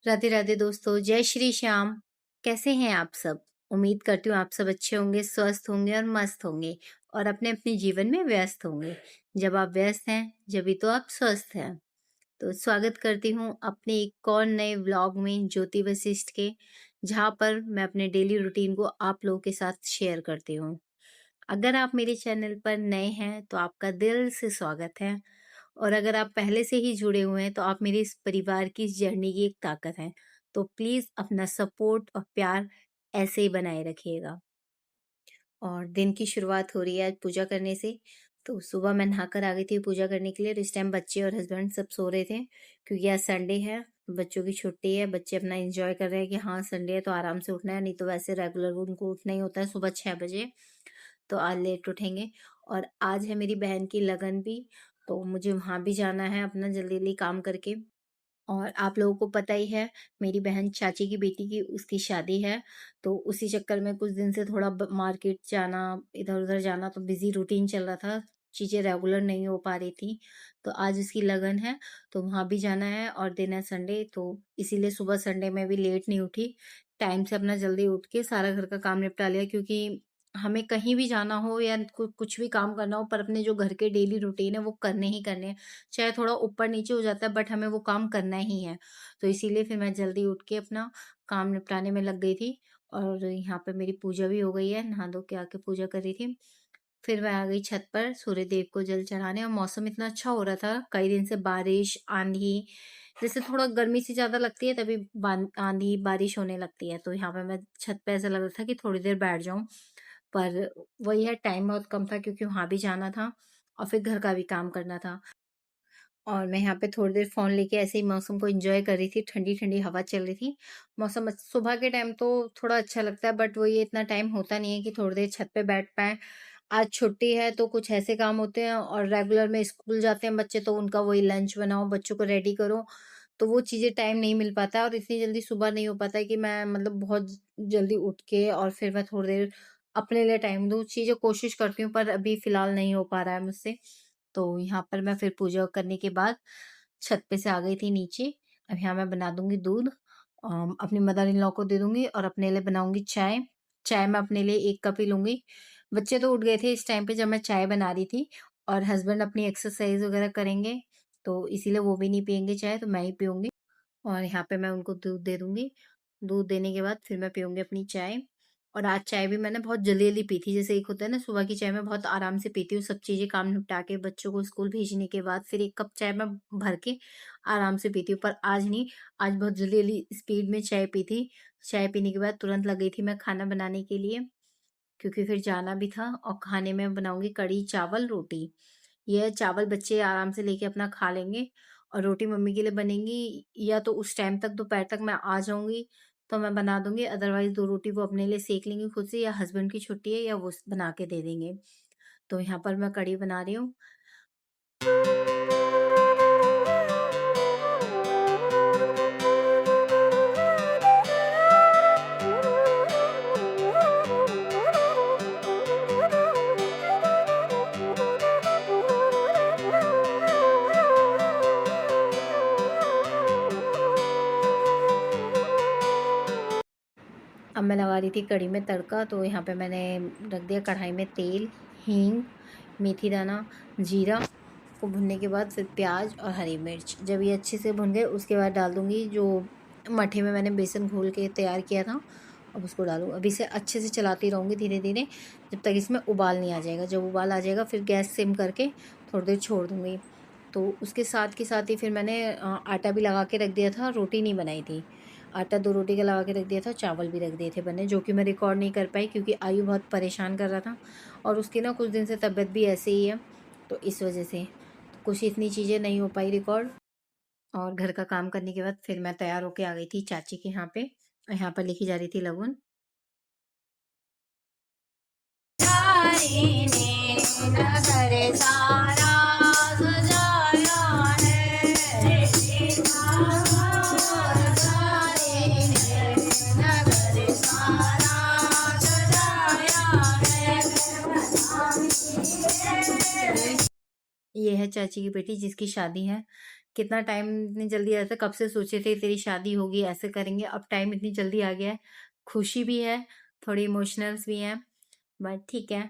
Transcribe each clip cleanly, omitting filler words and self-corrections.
राधे राधे दोस्तों, जय श्री श्याम। कैसे हैं आप सब? उम्मीद करती हूँ आप सब अच्छे होंगे, स्वस्थ होंगे और मस्त होंगे और अपने अपने जीवन में व्यस्त होंगे। जब आप व्यस्त हैं, जभी तो आप स्वस्थ हैं। तो स्वागत करती हूँ अपने एक और नए व्लॉग में ज्योति वशिष्ठ के, जहाँ पर मैं अपने डेली रूटीन को आप लोगों के साथ शेयर करती हूँ। अगर आप मेरे चैनल पर नए हैं तो आपका दिल से स्वागत है, और अगर आप पहले से ही जुड़े हुए हैं तो आप मेरे इस परिवार की इस जर्नी की एक ताकत हैं। तो प्लीज़ अपना सपोर्ट और प्यार ऐसे ही बनाए रखिएगा। और दिन की शुरुआत हो रही है आज पूजा करने से। तो सुबह मैं नहाकर आ गई थी पूजा करने के लिए, और इस टाइम बच्चे और हस्बैंड सब सो रहे थे क्योंकि आज संडे है, बच्चों की छुट्टी है। बच्चे अपना एंजॉय कर रहे हैं कि हाँ संडे है तो आराम से उठना है, नहीं तो वैसे रेगुलर उनको उठना ही होता है सुबह 6 बजे। तो आज लेट उठेंगे। और आज है मेरी बहन की लगन भी, तो मुझे वहाँ भी जाना है अपना जल्दी-जल्दी काम करके। और आप लोगों को पता ही है, मेरी बहन चाची की बेटी की उसकी शादी है, तो उसी चक्कर में कुछ दिन से थोड़ा मार्केट जाना, इधर-उधर जाना, तो बिज़ी रूटीन चल रहा था, चीज़ें रेगुलर नहीं हो पा रही थी। तो आज उसकी लगन है, तो वहाँ भी जाना है और दिन है संडे, तो इसीलिए सुबह संडे में भी लेट नहीं उठी। टाइम से अपना जल्दी उठ के सारा घर का काम निपटा लिया, क्योंकि हमें कहीं भी जाना हो या कुछ भी काम करना हो, पर अपने जो घर के डेली रूटीन है वो करने ही करने हैं। चाहे थोड़ा ऊपर-नीचे हो जाता है, बट हमें वो काम करना ही है। तो इसीलिए फिर मैं जल्दी उठ के अपना काम निपटाने में लग गई थी। और यहाँ पे मेरी पूजा भी हो गई है, नहा धो के आके पूजा कर रही थी। फिर मैं आ गई छत पर सूर्य देव को जल चढ़ाने, और मौसम इतना अच्छा हो रहा था, कई दिन से बारिश, आंधी, जैसे थोड़ा गर्मी सी ज़्यादा लगती है तभी आंधी, बारिश होने लगती है। तो यहाँ पे मैं छत पे ऐसा लग रहा था कि थोड़ी देर बैठ जाऊँ, पर वही है टाइम बहुत कम था क्योंकि वहाँ भी जाना था और फिर घर का भी काम करना था। और मैं यहाँ पे थोड़ी देर फ़ोन लेके ऐसे ही मौसम को एन्जॉय कर रही थी, ठंडी-ठंडी हवा चल रही थी। मौसम सुबह के टाइम तो थोड़ा अच्छा लगता है, बट वो ये इतना टाइम होता नहीं है कि थोड़ी देर छत पे बैठ पाएँ। आज छुट्टी है तो कुछ ऐसे काम होते हैं, और रेगुलर में स्कूल जाते हैं बच्चे तो उनका वही लंच बनाओ, बच्चों को रेडी करो, तो वो चीज़ें टाइम नहीं मिल पाता है, और इतनी जल्दी सुबह नहीं हो पाता है कि मैं मतलब बहुत जल्दी उठ के और फिर मैं थोड़ी देर अपने लिए टाइम दूँ। चीज़ें कोशिश करती हूँ पर अभी फ़िलहाल नहीं हो पा रहा है मुझसे। तो यहाँ पर मैं फिर पूजा करने के बाद छत पे से आ गई थी नीचे। अब यहाँ मैं बना दूँगी दूध, अपनी मदर इन लॉ को दे दूँगी और अपने लिए बनाऊँगी चाय। चाय मैं अपने लिए 1 कप ही लूँगी। बच्चे तो उठ गए थे इस टाइम पे जब मैं चाय बना रही थी, और हस्बैंड अपनी एक्सरसाइज़ वग़ैरह करेंगे, तो इसीलिए वो भी नहीं पिएँगे चाय, तो मैं ही पीऊँगी। और यहाँ पे मैं उनको दूध दे दूँगी। दूध देने के बाद फिर मैं पीऊँगी अपनी चाय। और आज चाय भी मैंने बहुत जल्दी-जल्दी पी थी। जैसे एक होता है ना सुबह की चाय, मैं बहुत आराम से पीती हूँ, सब चीज़ें काम निपटा के बच्चों को स्कूल भेजने के बाद फिर 1 कप चाय मैं भर के आराम से पीती हूँ। पर आज नहीं, आज बहुत जल्दी-जल्दी स्पीड में चाय पी थी। चाय पीने के बाद तुरंत लग गई थी मैं खाना बनाने के लिए, क्योंकि फिर जाना भी था, और खाने में बनाऊँगी कढ़ी चावल रोटी। ये चावल बच्चे आराम से लेके अपना खा लेंगे, और रोटी मम्मी के लिए बनेंगी, या तो उस टाइम तक दोपहर तक मैं आ जाऊँगी तो मैं बना दूँगी, अदरवाइज़ 2 रोटी वो अपने लिए सेंक लेंगी खुद से, या हस्बैंड की छुट्टी है या वो बना के दे देंगे। तो यहाँ पर मैं कढ़ी बना रही हूँ। अब मैं लगा रही थी कढ़ी में तड़का, तो यहाँ पे मैंने रख दिया कढ़ाई में तेल, हींग, मेथी दाना, जीरा को भुनने के बाद फिर प्याज और हरी मिर्च। जब ये अच्छे से भुन गए उसके बाद डाल दूँगी जो मट्ठे में मैंने बेसन घोल के तैयार किया था, अब उसको डालूँ। अब इसे अच्छे से चलाती रहूँगी धीरे-धीरे जब तक इसमें उबाल नहीं आ जाएगा। जब उबाल आ जाएगा फिर गैस सिम करके थोड़ी देर छोड़ दूँगी। तो उसके साथ के साथ ही फिर मैंने आटा भी लगा के रख दिया था, रोटी नहीं बनाई थी। आटा 2 रोटी का लगा के रख दिया था, चावल भी रख दिए थे बनने, जो कि मैं रिकॉर्ड नहीं कर पाई क्योंकि आयु बहुत परेशान कर रहा था, और उसकी ना कुछ दिन से तबीयत भी ऐसे ही है, तो इस वजह से कुछ इतनी चीज़ें नहीं हो पाई रिकॉर्ड। और घर का काम करने के बाद फिर मैं तैयार होके आ गई थी चाची के यहाँ पे, यहाँ पर लेके जा रही थी लगन। नगर सारा सजाया है, नगर सारा सजाया है। ये है चाची की बेटी जिसकी शादी है। कितना टाइम इतनी जल्दी आता है, कब से सोचे थे तेरी शादी होगी, ऐसे करेंगे, अब टाइम इतनी जल्दी आ गया है। खुशी भी है, थोड़ी इमोशनल्स भी हैं, बट ठीक है,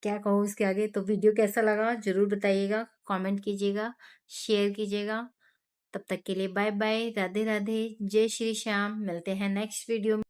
क्या कहूँ इसके आगे। तो वीडियो कैसा लगा ज़रूर बताइएगा, कमेंट कीजिएगा, शेयर कीजिएगा। तब तक के लिए बाय बाय, राधे राधे, जय श्री श्याम। मिलते हैं नेक्स्ट वीडियो में।